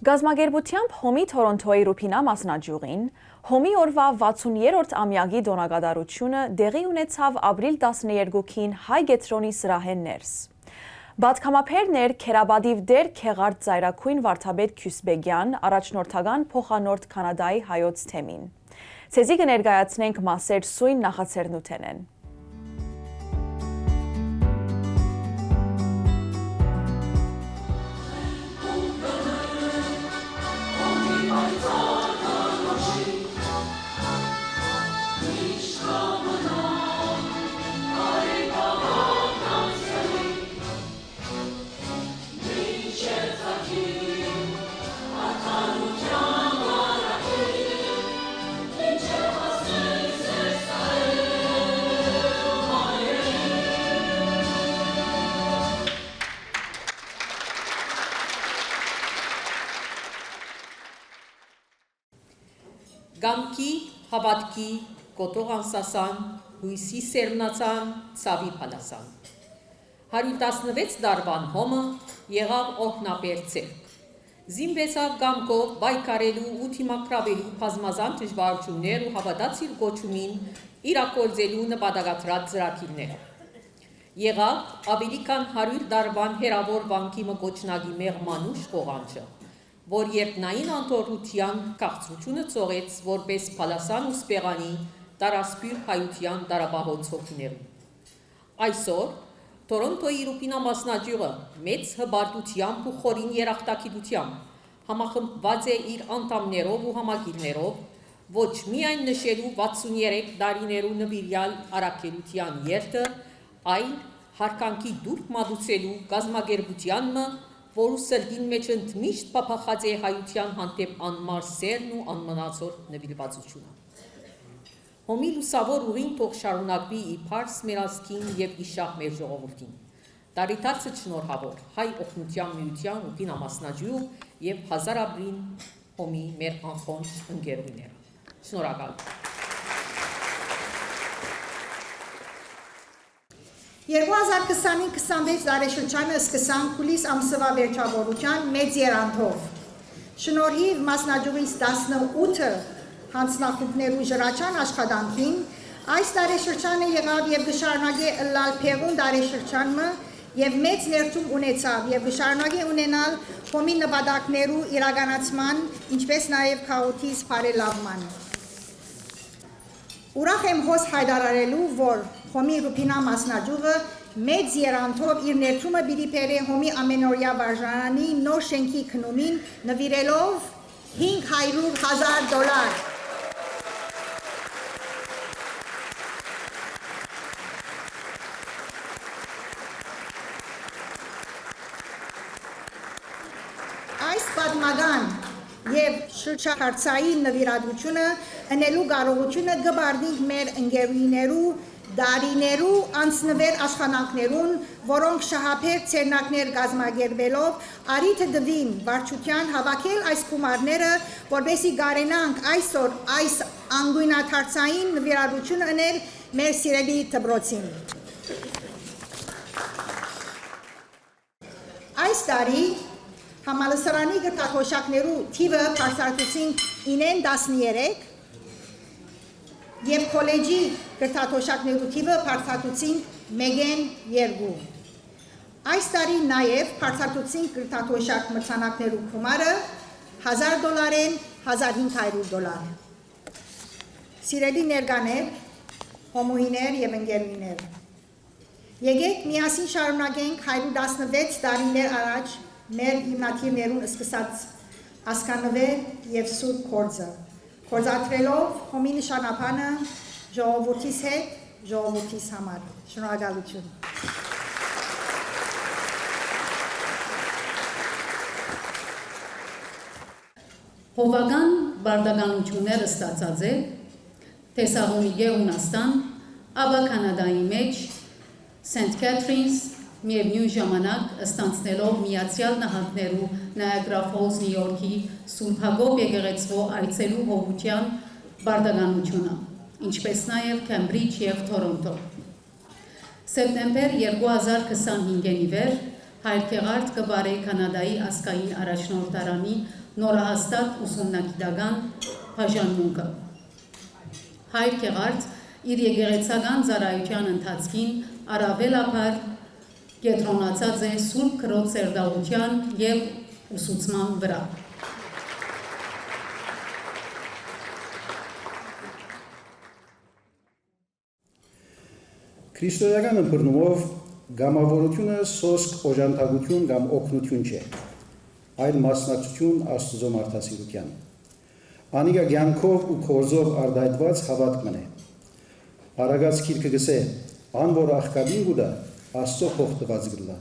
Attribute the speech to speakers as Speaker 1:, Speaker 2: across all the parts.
Speaker 1: Գազագերբությամբ Հոմի Թորոնտոյի Ռուփինա մասնաճյուղին Հոմի օրվա 60-րդ ամյակի դոնագադարությունը դեղի ունեցավ ապրիլ 12-ին Հայ Գետրոնի սրահեն ներս։ Բադքամափերներ Քերաբադիվ դեր Քեղարդ Ծայրակույն Վարդապետ Քյուսբեգյան առաջնորդական փոխանորդ Կանադայի հայոց թեմին։ Ցեզի կներկայացնենք մասեր սույն նախաձեռնութենեն։
Speaker 2: Գամքի, հավատքի, կոտող անսասան, հույսի սերմնացան, ցավի փալասան։ 116 դարվան հոմը եղավ օրհնապերծերք։ Զինվեցավ գամքով բայկարելու ու թիմակրավելու բազմազան դժվարություններ ու հավատաց իր գոչումին իրագործելու նպատակադրած ծրագիրները։ Եղավ ավելի քան 100 դարվան հերավոր վանքի մկոչնագի մեղմանուշ խողանջը, որ երկնային անդորրության քաղցրությունը ծողեց որպես փալասան ու սպեղանի տարասպյուր հայության դարաբահոց հոգիներում։ Այսօր Թորոնտոյի Ռուփինա մասնաճյուղը մեծ հբարտությամբ ու խորին երախտագիտությամբ համախմբված է իր անդամներով ու համագիրներով, ոչ միայն նշելու 63 տարիներու նվիրյալ առաքելության երթը, այլ հարկանքի դուրք մատուցելու գազմագերբությանն, որու սրտին մեջ ընդմիշտ փափախած է հայության հանդեպ անմար սերն ու անմնացոր նվիրվածությունը։ Հոմի լուսավոր ուղին թող շարունակվի ի փարս մեր ազգին եւ իշահ մեր ժողովրդին։ Տարիթացը շնորհավոր Հայ օգնության միության Ռուփինա մասնաճյուղ եւ 1000 ապրիլ Հոմի մեր անխոնջ ընկերուները։ Շնորհակալ։
Speaker 3: 2025-26 տարեշրջանը սկսան հուլիս ամսվա վերջավորության մեծ երանթով։ Շնորհիվ մասնաճյուղից 18 հանձնախումբներու ժրաչան աշխատանքին, այս տարեշրջանը եղավ եւ գշարունակի ըլլալ փեղուն տարեշրջանը եւ մեծ ներդրում ունեցավ եւ գշարունակի ունենալ հոմի նպատակներու իրականացման, ինչպես նաեւ քաոթի սփարելավման։ Ուրախ եմ հոս հայտարարելու, որ Հոմի Ռուփինա մասնաճյուղը մեծ երանթով իր ներդրումը պիտի բերի Հոմի ամենօրյա վարժարանի նոր շենքի քննումին նվիրելով $500,000։ Այս պատմական եւ շրջահարցային նվիրատվությունը ընելու կարողությունը կբարդի մեր ընկերուներու դարիներու անցնվեր աշխատանքներուն, որոնք շահափեր ցերնակներ գազմագերբելով արիթը դվին վարչության հավաքել այս գումարները, որպեսզի գարենանք այսօր այս անգույնաթարցային նվիրատվությունը ընել մեր սիրելի դպրոցին։ Այս տարի համալսարանի գտախոշակներու թիվը բարձրացուցին 9-13 եւ քոլեջի գտախոշակներու թիվը բարձրացուցին 1-2։ Այս տարի նաեւ բարձրացուցին գտախոշակ մրցանակներու գումարը $1,000-ին $1,500։ Սիրելի ներկաներ, հոմոիներ եւ ընկերուներ, եկեք միասին շարունակենք 116 տարիներ առաջ մեր հիմնադիրներուն սկսած հասկանվեր եւ սուրբ գործը, գործադրելով հոմի նշանապանը ժողովրդիս հետ, ժողովրդիս համար։ Շնորհակալություն։
Speaker 4: Հովական բարդականությունները ստացած է Թեսաղոնիկե Ունաստան, ապա Կանադայի մեջ Սենթ Քեթրինս միևնույն ժամանակ ստանցնելով Միացյալ Նահանգներու Նայագրա Ֆոլզ Նյու Յորքի Սուրբ Հակոբ եկեղեցվո այցելու հովության բարդականությունը, ինչպես նաև Քեմբրիջ եւ Թորոնտո։ Սեպտեմբեր 2025-ի վեր Հայրքեղարդ կբարե Կանադայի ասկային առաջնորդարանի նորահաստատ ուսումնագիտական բաժանմունքը։ Հայրքեղարդ իր եկեղեցական ծառայության ընթացքին առավելաբար կենտրոնացած է Սուրբ Քրոջ սերտաղության և ուսուցման վրա։
Speaker 5: Քրիստոնեական ըմբռնումով գամավորությունը սոսկ օժանդակություն կամ օգնություն չէ, այլ մասնակցություն Աստծո մարդասիրության։ Անիկա կյանքով ու քորզով արդայտված հավատքն է։ Արագած գիրքը գսե, ան որ աղքատին գուտա, Աստծո փող տված գլա։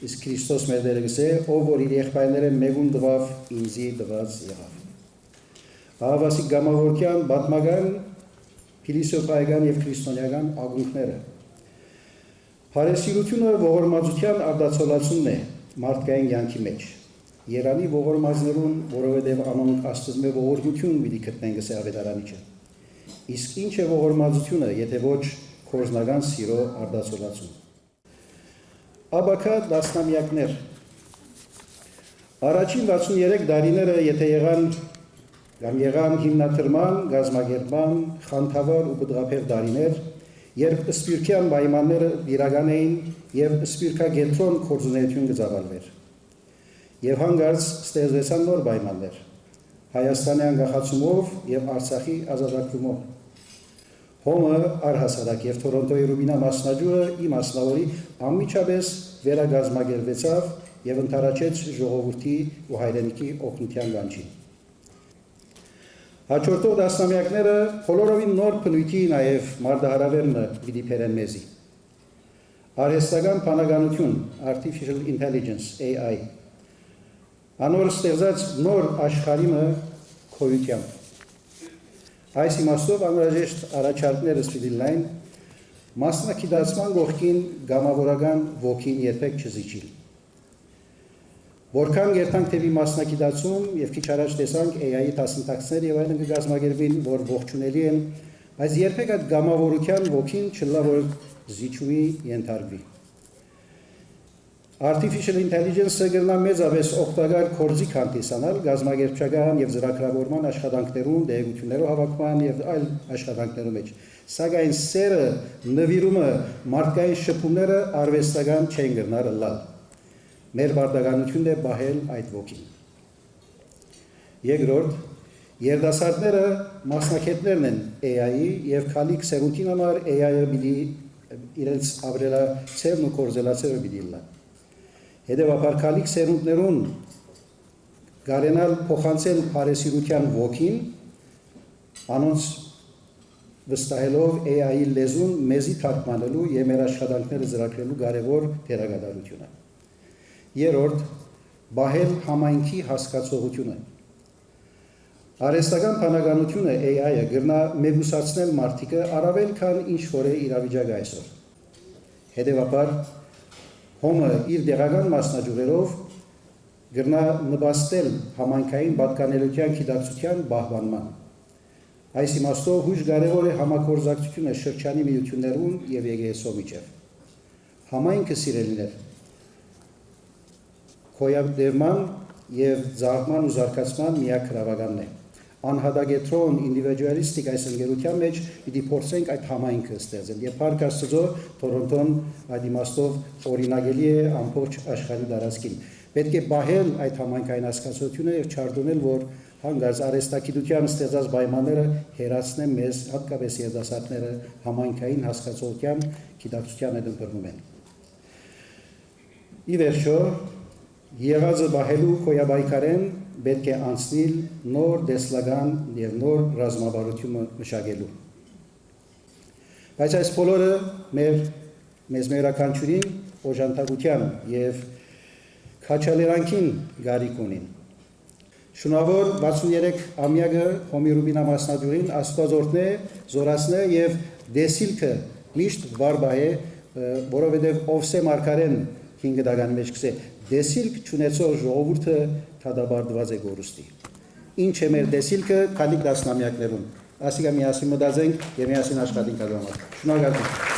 Speaker 5: Իսկ Քրիստոս մեր Տերը գսե, ով որ իր եղբայրները մեկուն տվավ, ինձի տված եղավ։ Ահավասիկ գամավորության պատմական, փիլիսոփայական և քրիստոնեական ակունքները։ Փարեսիրությունը ողորմածության արդացոլացումն է մարդկային կյանքի մեջ։ Երանի ողորմածներուն, որովհետև անոնք Աստծո ողորմություն պիտի գտնեն գսե ավետարանիչը։ Իսկ ինչ է ողորմածությունը, եթե ոչ քորձնական սիրո արդացոլացում։ Աբակա դասնամյակներ։ Առաջին 63 տարիները, եթե եղան հիմնադրման, գազագերբման, խանդավառ ու բդղափեր տարիներ, երբ սպիրկյան պայմանները իրական էին և սպիրկագետրոն գործունեություն կծավալվեր։ Եվ հանգարց ստեղծվեցան նոր պայմաններ, Հայաստանի անկախացումով և Արցախի ազատագրումով։ Հոմը առհասարակ և Թորոնտոյի Ռուբինա մասնաճյուղը ի մասնավորի անմիջապես վերագազմագերբվեցավ և ընդառաջեց ժողովրդի ու հայրենիքի օգնության կանչին։ Հաջորդող տասնամյակները բոլորովին նոր բնույթի նաև մարդահրավերն պիտի բերեն մեզի։ Արհեստական բանականություն, Artificial Intelligence, AI, անոր ստեղծած նոր աշխարհը քոյությամբ։ Այս իմաստով անհրաժեշտ առաջարկներս պիտի լայն մասնակցման կողքին գամավորական ոգին երբեք չզիջիլ։ Որքան գերտանք թեպի մասնակցում և քիչ առաջ տեսանք AI-ի դասընթացներ և այլն կգազմագերբին, որ ողջունելի են, բայց երբեք այդ գամավորության ոգին չլա որ զիջումի ենթարկվի։ Artificial Intelligence-ը կրնա մեծապես օգտակար գործիք հանդիսանալ գազմագերբչական և ծրագրավորման աշխատանքներում, դեղեցություններով հավաքման և այլ աշխատանքներում մեջ։ Սակայն սերը, նվիրումը, մարդկային շփումները արվեստական չեն կրնար լալ։ Մեր բարդականությունն է պահել այդ ոգին։ Երկրորդ, երիտասարդները մասնակիցներն են AI-ի և քալիք սերունդին համար AI-ը պիտի իրենց ապրելացևն ու կորզելացևը պիտի լա։ Հետևաբար քալիք սերունդներուն կարենալ փոխանցել փարեսիրության ոգին, անոնց վստահելով AI-ի լեզուն մեզի թարգմանելու և մեր աշխատանքները ծրագրելու կարևոր դերակատարությունը։ Երրորդ, բահել համայնքի հասկացողությունը։ Արհեստական բանականությունը AI-ը կրնա մեգուսացնել մարդիկը առավել քան ինչ որ է իրավիճակը այսօր։ Հետևաբար, հոմը իր դեղական մասնաճյուղերով կրնա նպաստել համայնքային պատկանելության գիտակցության պահպանման։ Այս իմաստով հույժ կարևոր է համագործակցությունը շրջանի միություններուն և եկեղեցու միջև։ Համայնքը սիրելիներ, քոյաբերման և զարգման ու զարգացման միակ գրավականն է։ Անհատակետրոն, ինդիվիդուալիստիկ այս ընկերության մեջ պիտի փորձենք այդ համայնքը ստեղծել։ Եվ Փառք Աստծո, Թորոնտոն այդ իմաստով օրինակելի է ամբողջ աշխարհի տարածքին։ Պետք է պահել այդ համայնքային հասկացությունը և չարդունել, որ հանգարց արհեստագիտության ստեղծած պայմանները հերացնեն մեզ, հատկապես երիտասարդները համայնքային հասկացողության գիտակցության հետ ըմբռնում են։ Ի վերջո, եղածը պահելու քոյաբայքարեն պետք է անցնել նոր դեսլական և նոր ռազմավարություն մշակելու։ Բայց այս բոլորը մեզ մերականչուրին օժանդակության և քաջալերանքին գարիք ունին։ Շնորհավոր 63 ամյակը Հոմի Ռուբինա մասնաճյուղին Աստված օրհնե, զորացնե և դեսիլքը միշտ վարբահե, որովհետև Օվսե Մարգարեն 5 դագանի մեջ կսե դեսիլք չունեցող ժողովուրդը թադաբարդված է գորուստի։ Ինչ է մեր դեսիլքը քալիք դասնամյակներում։ Ասիկա միասին մտածենք և միասին աշխատենք այդ համար։ Շնորհակալություն։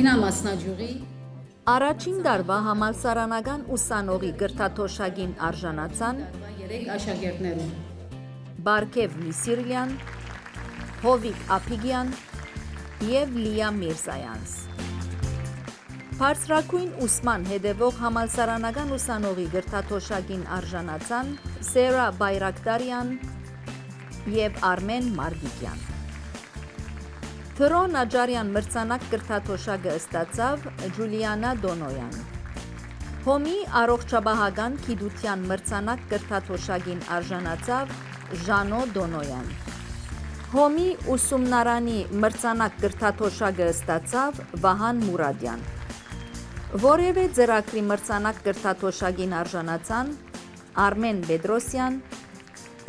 Speaker 4: Ռուբինա մասնաճյուղի
Speaker 1: Առաջին դարվա համալսարանական ուսանողի գրթաթոշակին արժանացան
Speaker 4: 3 աշակերտներում
Speaker 1: Բարքև Միսիրլյան, Հովիկ Ափիգյան և Լիա Միրզայանց։ Բարձրագույն ուսման հետևող համալսարանական ուսանողի գրթաթոշակին արժանացան Սերա Բայրակտարյան և Արմեն Մարգիկյան։ Թրոն Աջարյան մրցանակ գրթաթոշակը ստացավ Ջուլիանա Դոնոյան։ Հոմի առողջապահական գիտության մրցանակ գրթաթոշակին արժանացավ Ժանո Դոնոյան։ Հոմի ուսումնարանի մրցանակ գրթաթոշակը ստացավ Վահան Մուրադյան։ Որևէ ծրագրի մրցանակ գրթաթոշակին արժանացան Արմեն Պետրոսյան,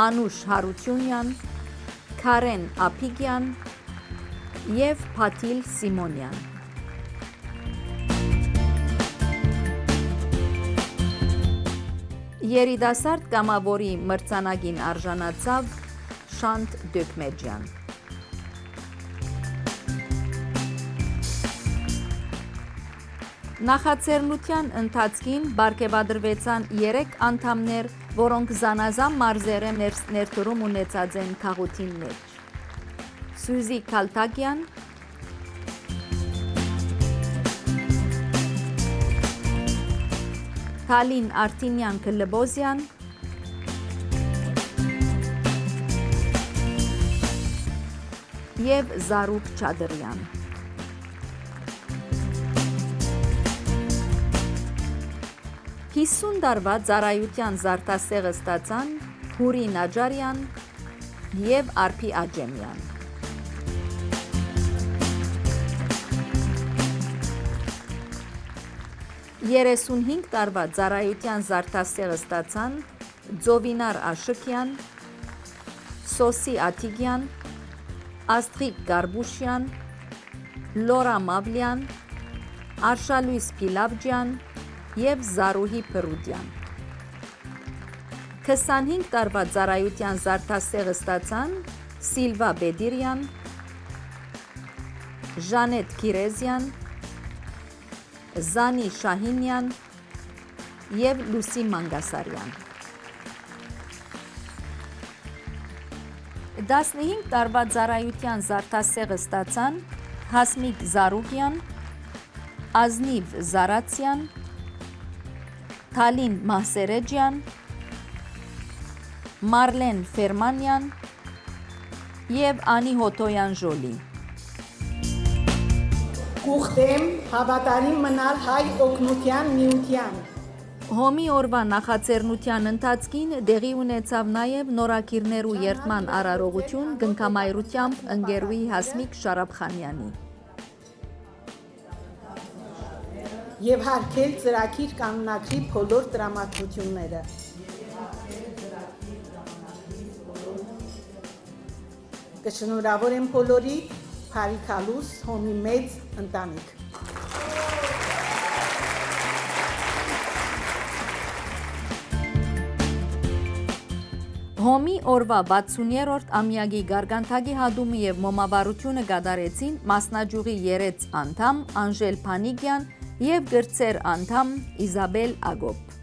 Speaker 1: Անուշ Հարությունյան, Քարեն Ափիգյան և Փաթիլ Սիմոնյան։ Երիտասարդ կամավորի մրցանակին արժանացավ Շանթ Դոկմեջյան։ Նախաձեռնության ընթացքին բարգեւադրվեցան 3 անդամներ, որոնք զանազան մարզերը ներդրում ունեցած են քաղաքին մեջ։ Սյուզի Քալթակյան, Թալին Արտինյան Կլբոզյան, և Զարուկ Չադրյան։ Հիսուն դարվա ծառայության զարդասեղը ստացան Հուրի Նաջարյան և Արփի Աջեմյան։ Երեսունհինգ տարվա ծառայության զարդասեղը ստացան Ձովինար Աշոկյան, Սոսի Աթիգյան, Աստրիկ Գարբուշյան, Լորա Մավլյան, Արշալույս Փիլավջյան և Զարուհի Պրուդյան։ 25 տարվա ծառայության զարդասեղը ստացան Սիլվա Բեդիրյան, Ժանետ Կիրեզյան, Զանի Շահինյան և Լուսի Մանգասարյան։ 15 տարվա ծառայության զարդասեղը ստացան Հասմիկ Զարուկյան, Ազնիվ Զարացյան, Թալին Մահսերեջյան, Մարլեն Ֆերմանյան և Անի Հոտոյան Ժոլի։
Speaker 3: Կուղտեմ հավատարիմ մնալ հայ օգնության միության։
Speaker 1: Հոմի օրվա նախաձեռնության ընթացքին դեղի ունեցավ նաև նորակիրներու երդման արարողություն գնքամայրությամբ ընկերուի Հասմիկ Շարաբխանյանի։
Speaker 3: Եվ հարգել ծրագիր կանոնակրի բոլոր տրամադրությունները։ Կշնորհավոր եմ բոլորի, Փարիքալուս հոմի մեծ ընտանիք։
Speaker 1: Հոմի օրվա 60-րդ ամյակի գարգանթակի հադումը և մոմավառությունը կատարեցին մասնաճյուղի 3 անդամ Անժել Փանիկյան և գրծեր անդամ Իզաբել Ագոպ։